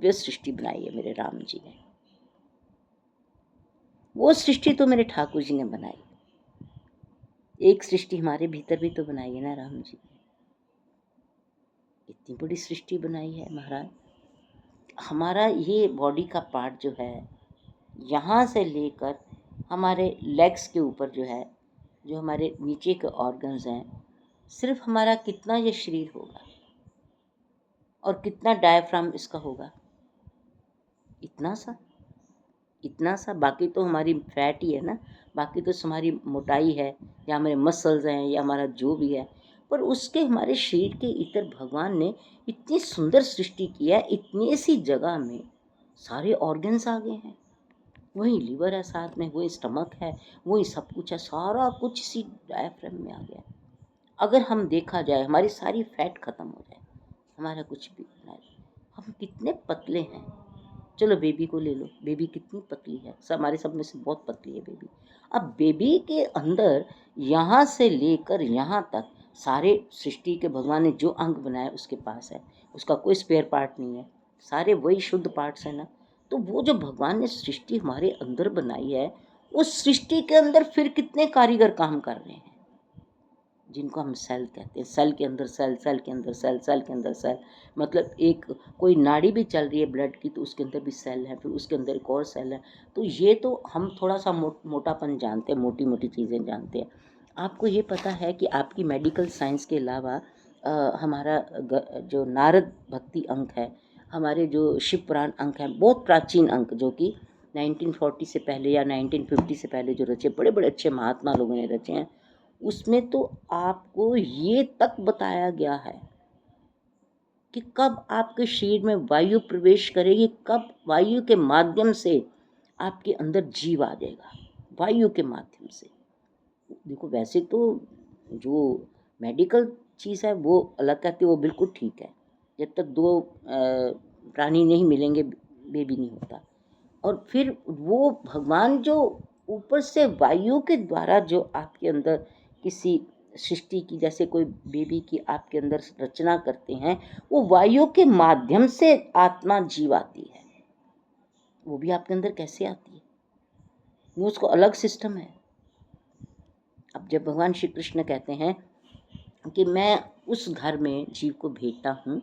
भव्य सृष्टि बनाई है मेरे राम जी ने। वो सृष्टि तो मेरे ठाकुर जी ने बनाई, एक सृष्टि हमारे भीतर भी तो बनाई है ना राम जी ने। इतनी बड़ी सृष्टि बनाई है महाराज। हमारा ये बॉडी का पार्ट जो है, यहाँ से लेकर हमारे लेग्स के ऊपर जो है, जो हमारे नीचे के ऑर्गन्स हैं, सिर्फ हमारा कितना ये शरीर होगा और कितना डायफ्राम इसका होगा, इतना सा, इतना सा। बाकी तो हमारी फैट ही है ना, बाकी तो हमारी मोटाई है या हमारे मसल्स हैं या हमारा जो भी है। पर उसके हमारे शरीर के इतर भगवान ने इतनी सुंदर सृष्टि की है, इतनी सी जगह में सारे ऑर्गन्स आ गए हैं। वही लीवर है साथ में, वही स्टमक है, वही सब कुछ है, सारा कुछ इसी डायफ्राम में आ गया। अगर हम देखा जाए, हमारी सारी फैट खत्म हो जाए, हमारा कुछ भी ना रहे, हम कितने पतले हैं। चलो बेबी को ले लो, बेबी कितनी पतली है, सब हमारे सब में से बहुत पतली है बेबी। अब बेबी के अंदर यहाँ से लेकर यहाँ तक सारे सृष्टि के भगवान ने जो अंग बनाए उसके पास है, उसका कोई स्पेयर पार्ट नहीं है, सारे वही शुद्ध पार्ट्स है ना। तो वो जो भगवान ने सृष्टि हमारे अंदर बनाई है, उस सृष्टि के अंदर फिर कितने कारीगर काम कर रहे हैं, जिनको हम सेल कहते हैं। सेल के अंदर सेल, सेल के अंदर सेल, सेल के अंदर सेल, मतलब एक कोई नाड़ी भी चल रही है ब्लड की तो उसके अंदर भी सेल है, फिर उसके अंदर एक और सेल है। तो ये तो हम थोड़ा सा मोटापन जानते हैं, मोटी मोटी चीज़ें जानते हैं। आपको ये पता है कि आपकी मेडिकल साइंस के अलावा हमारा जो नारद भक्ति अंक है, हमारे जो शिव पुराण अंक हैं, बहुत प्राचीन अंक जो कि 1940 से पहले या 1950 से पहले जो रचे, बड़े बड़े अच्छे महात्मा लोगों ने रचे हैं, उसमें तो आपको ये तक बताया गया है कि कब आपके शरीर में वायु प्रवेश करेगी, कब वायु के माध्यम से आपके अंदर जीव आ जाएगा, वायु के माध्यम से। देखो वैसे तो जो मेडिकल चीज़ है वो अलग कहती है, वो बिल्कुल ठीक है, जब तक दो प्राणी नहीं मिलेंगे बेबी नहीं होता। और फिर वो भगवान जो ऊपर से वायु के द्वारा जो आपके अंदर किसी सृष्टि की, जैसे कोई बेबी की आपके अंदर रचना करते हैं, वो वायु के माध्यम से आत्मा जीव आती है। वो भी आपके अंदर कैसे आती है, वो उसको अलग सिस्टम है। अब जब भगवान श्री कृष्ण कहते हैं कि मैं उस घर में जीव को भेजता हूँ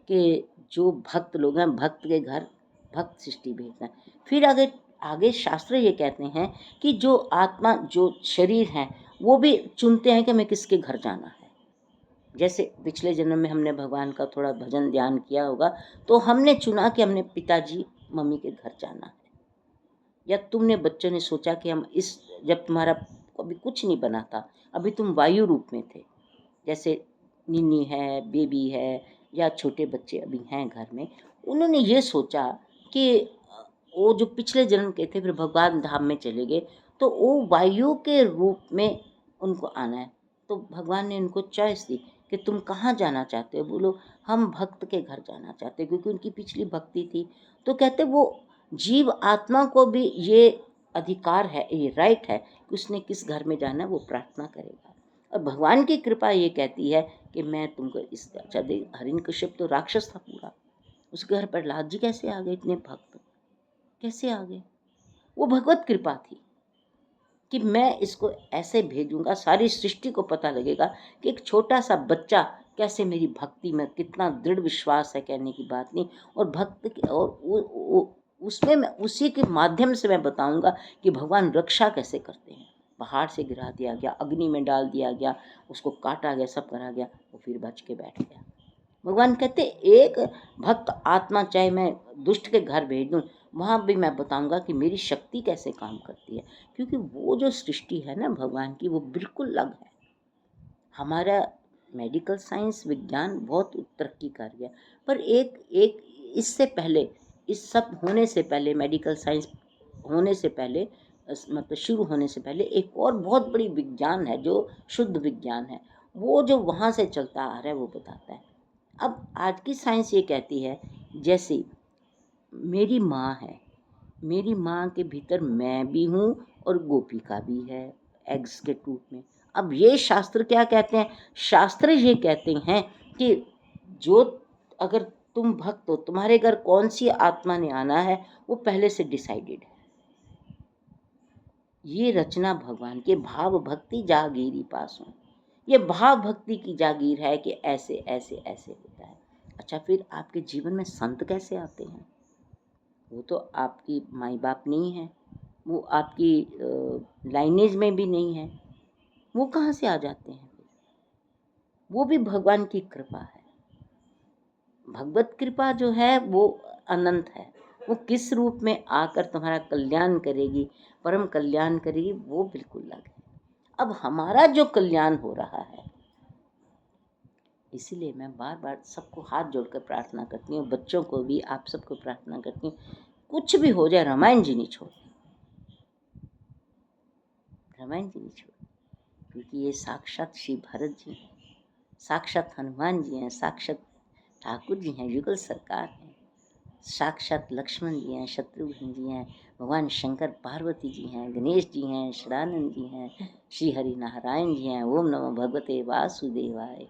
कि जो भक्त लोग हैं, भक्त के घर भक्त सृष्टि भेजना है। फिर आगे शास्त्र ये कहते हैं कि जो आत्मा, जो शरीर है, वो भी चुनते हैं कि हमें किसके घर जाना है। जैसे पिछले जन्म में हमने भगवान का थोड़ा भजन ध्यान किया होगा, तो हमने चुना कि हमने पिताजी मम्मी के घर जाना है। या तुमने बच्चों ने सोचा कि हम इस, जब तुम्हारा अभी कुछ नहीं बना था, अभी तुम वायु रूप में थे, जैसे निन्नी है, बेबी है, या छोटे बच्चे अभी हैं घर में, उन्होंने ये सोचा कि वो जो पिछले जन्म के थे फिर भगवान धाम में चले गए, तो वो वायु के रूप में उनको आना है। तो भगवान ने उनको चॉइस दी कि तुम कहाँ जाना चाहते हो। बोलो हम भक्त के घर जाना चाहते हैं, क्योंकि उनकी पिछली भक्ति थी। तो कहते वो जीव आत्मा को भी ये अधिकार है, ये राइट है कि उसने किस घर में जाना है, वो प्रार्थना करेगा। और भगवान की कृपा ये कहती है कि मैं तुमको इस दर्जा दे। हिरण्यकश्यप तो राक्षस था पूरा, उसके घर प्रहलाद जी कैसे आ गए, इतने भक्त कैसे आ गए। वो भगवत कृपा थी कि मैं इसको ऐसे भेजूंगा, सारी सृष्टि को पता लगेगा कि एक छोटा सा बच्चा कैसे मेरी भक्ति में, कितना दृढ़ विश्वास है, कहने की बात नहीं। और भक्त की, और उसमें मैं उसी के माध्यम से मैं बताऊंगा कि भगवान रक्षा कैसे करते हैं। पहाड़ से गिरा दिया गया, अग्नि में डाल दिया गया, उसको काटा गया, सब करा गया, वो फिर बच के बैठ गया। भगवान कहते एक भक्त आत्मा, चाहे मैं दुष्ट के घर भेज दूँ, वहाँ भी मैं बताऊंगा कि मेरी शक्ति कैसे काम करती है। क्योंकि वो जो सृष्टि है ना भगवान की, वो बिल्कुल अलग है। हमारा मेडिकल साइंस विज्ञान बहुत तरक्की कर गया, पर एक इससे पहले, इस सब होने से पहले, मेडिकल साइंस होने से पहले, मतलब शुरू होने से पहले, एक और बहुत बड़ी विज्ञान है जो शुद्ध विज्ञान है। वो जो वहाँ से चलता आ रहा है वो बताता है। अब आज की साइंस ये कहती है, जैसे मेरी माँ है, मेरी माँ के भीतर मैं भी हूँ और गोपिका भी है, एग्स के रूप में। अब ये शास्त्र क्या कहते हैं, शास्त्र ये कहते हैं कि जो अगर तुम भक्त हो, तुम्हारे घर कौन सी आत्मा ने आना है वो पहले से डिसाइडेड है। ये रचना भगवान के भाव भक्ति जागीरी पासों, ये भाव भक्ति की जागीर है कि ऐसे ऐसे ऐसे होता है। अच्छा, फिर आपके जीवन में संत कैसे आते हैं? वो तो आपकी माई बाप नहीं है, वो आपकी लाइनेज में भी नहीं है, वो कहाँ से आ जाते हैं? वो भी भगवान की कृपा है। भगवत कृपा जो है वो अनंत है, वो किस रूप में आकर तुम्हारा कल्याण करेगी, परम कल्याण करेगी, वो बिल्कुल अलग है। अब हमारा जो कल्याण हो रहा है, इसीलिए मैं बार बार सबको हाथ जोड़कर प्रार्थना करती हूँ, बच्चों को भी, आप सबको प्रार्थना करती हूँ, कुछ भी हो जाए रामायण जी नहीं छोड़नी, रामायण जी नहीं छोड़नी, क्योंकि ये साक्षात श्री भरत जी हैं, साक्षात हनुमान जी हैं, साक्षात ठाकुर जी हैं, युगल सरकार हैं, साक्षात लक्ष्मण जी हैं, शत्रुघ्न जी हैं, भगवान शंकर पार्वती जी हैं, गणेश जी हैं, शरानंद जी हैं, श्री हरि नारायण जी हैं, ओम नमो भगवते वासुदेवाय,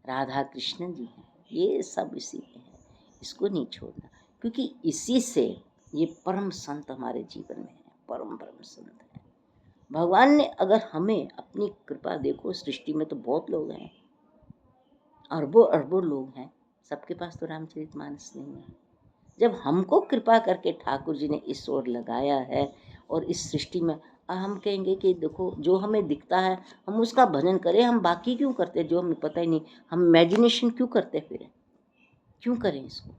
राधा कृष्ण जी हैं, ये सब इसी में है, इसको नहीं छोड़ना, क्योंकि इसी से ये परम संत हमारे जीवन में है, परम परम संत है। भगवान ने अगर हमें अपनी कृपा, देखो सृष्टि में तो बहुत लोग हैं, अरबों अरबों लोग हैं, सबके पास तो रामचरितमानस नहीं है। जब हमको कृपा करके ठाकुर जी ने इस ओर लगाया है और इस सृष्टि में, हम कहेंगे कि देखो जो हमें दिखता है हम उसका भजन करें, हम बाकी क्यों करते जो हमें पता ही नहीं, हम इमेजिनेशन क्यों करते फिर, क्यों करें इसको,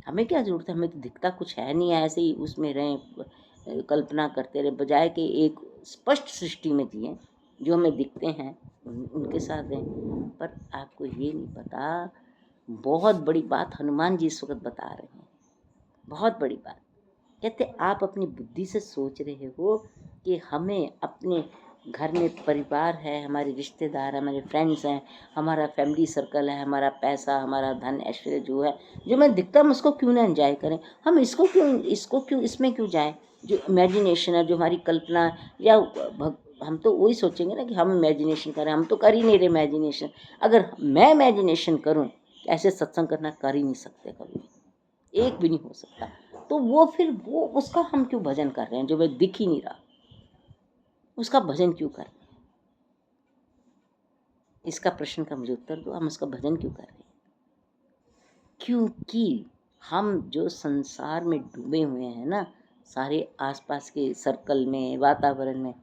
हमें क्या जरूरत है, हमें तो दिखता कुछ है नहीं है, ऐसे ही उसमें रहें, कल्पना करते रहे, बजाय कि एक स्पष्ट सृष्टि में जिए, जो हमें दिखते हैं उनके साथ रहें। पर आपको ये नहीं पता, बहुत बड़ी बात हनुमान जी इस वक्त बता रहे हैं, बहुत बड़ी बात। कहते आप अपनी बुद्धि से सोच रहे हो कि हमें अपने घर में परिवार है, हमारे रिश्तेदार, हमारे फ्रेंड्स हैं, हमारा फैमिली सर्कल है, हमारा पैसा, हमारा धन ऐश्वर्य जो है, जो मैं दिखता हम उसको क्यों ना एंजॉय करें, हम इसको क्यों इसमें क्यों जाएं, जो इमेजिनेशन है, जो हमारी कल्पना, या हम तो वही सोचेंगे ना कि हम इमेजिनेशन करें, हम तो कर ही नहीं रहे इमेजिनेशन। अगर मैं इमेजिनेशन करूं, ऐसे सत्संग करना कर ही नहीं सकते, कभी एक भी नहीं हो सकता। तो वो फिर वो उसका हम क्यों भजन कर रहे हैं, जो मैं दिख ही नहीं रहा, उसका भजन क्यों कर रहे हैं? इसका प्रश्न का मुझे उत्तर दो, हम उसका भजन क्यों कर रहे हैं? क्योंकि हम जो संसार में डूबे हुए हैं ना, सारे आसपास के सर्कल में, वातावरण में,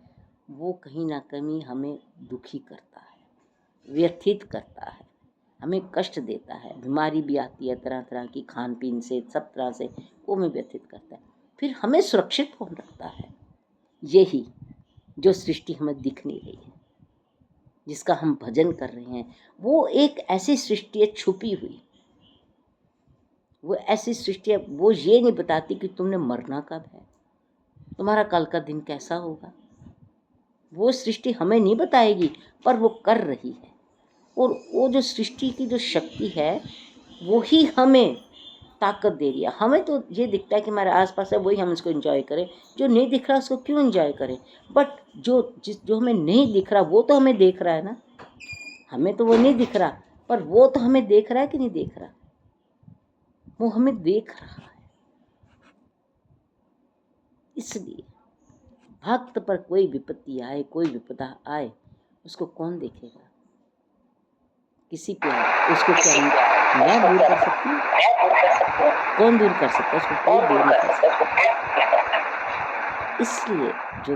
वो कहीं ना कहीं हमें दुखी करता है, व्यथित करता है, हमें कष्ट देता है, बीमारी भी आती है तरह तरह की, खान पीन से, सब तरह से वो हमें व्यथित करता है। फिर हमें सुरक्षित कौन रखता है? यही जो सृष्टि हमें दिख नहीं रही है, जिसका हम भजन कर रहे हैं, वो एक ऐसी सृष्टि है छुपी हुई, वो ऐसी सृष्टि है, वो ये नहीं बताती कि तुमने मरना कब है, तुम्हारा कल का दिन कैसा होगा, वो सृष्टि हमें नहीं बताएगी, पर वो कर रही है। और वो जो सृष्टि की जो शक्ति है वो ही हमें ताकत दे रही है। हमें तो ये दिखता है कि हमारे आसपास है, वही हम उसको एंजॉय करें, जो नहीं दिख रहा उसको क्यों एंजॉय करें, बट जो हमें नहीं दिख रहा वो तो हमें देख रहा है ना, हमें तो वो नहीं दिख रहा, पर वो तो हमें देख रहा है कि नहीं देख रहा, वो हमें देख रहा है। इसलिए भक्त पर कोई विपत्ति आए, कोई विपदा आए, उसको कौन देखेगा, किसी पे आए उसको क्या मैं दूर कर सकती हूँ? कौन दूर कर सकता है उसको? कोई दूर नहीं कर सकता। इसलिए जो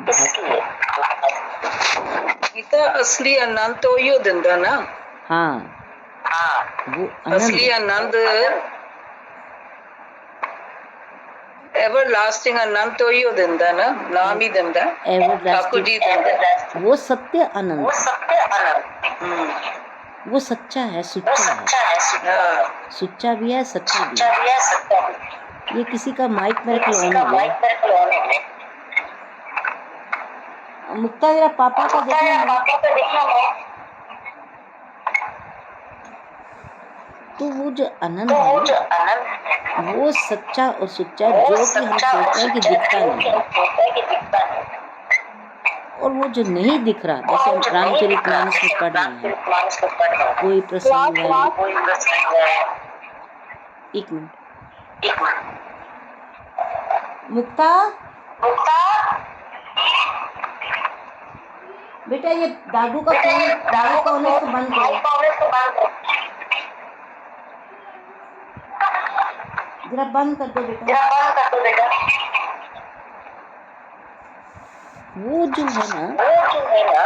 गीता असली आनंद तो यो दिंदा ना, हाँ वो असली आनंद, एवरलास्टिंग आनंद तो यो दिंदा ना, नाम ही दिंदा, ठाकुर जी दिंदा, वो सत्य आनंद, वो सत्य आनंद, वो सच्चा है, सुच्चा है, सुच्चा भी है, सच्चा भी है। ये किसी का माइक मेरे को ऑन हो गया, मुक्ता जरा पापा का देखना। तो वो जो आनंद है वो सच्चा और सुच्चा, जो कि हम सोचते हैं कि दिखता नहीं है, और वो जो नहीं दिख रहा, जैसे हम रामचरितमानस में पढ़ रहे हैं, कोई प्रसंग है, एक मिनट। मुक्ता, बेटा ये दादू का फोन माइक ऑन है तो बंद करो, जरा बंद कर दो बेटा। वो जो है ना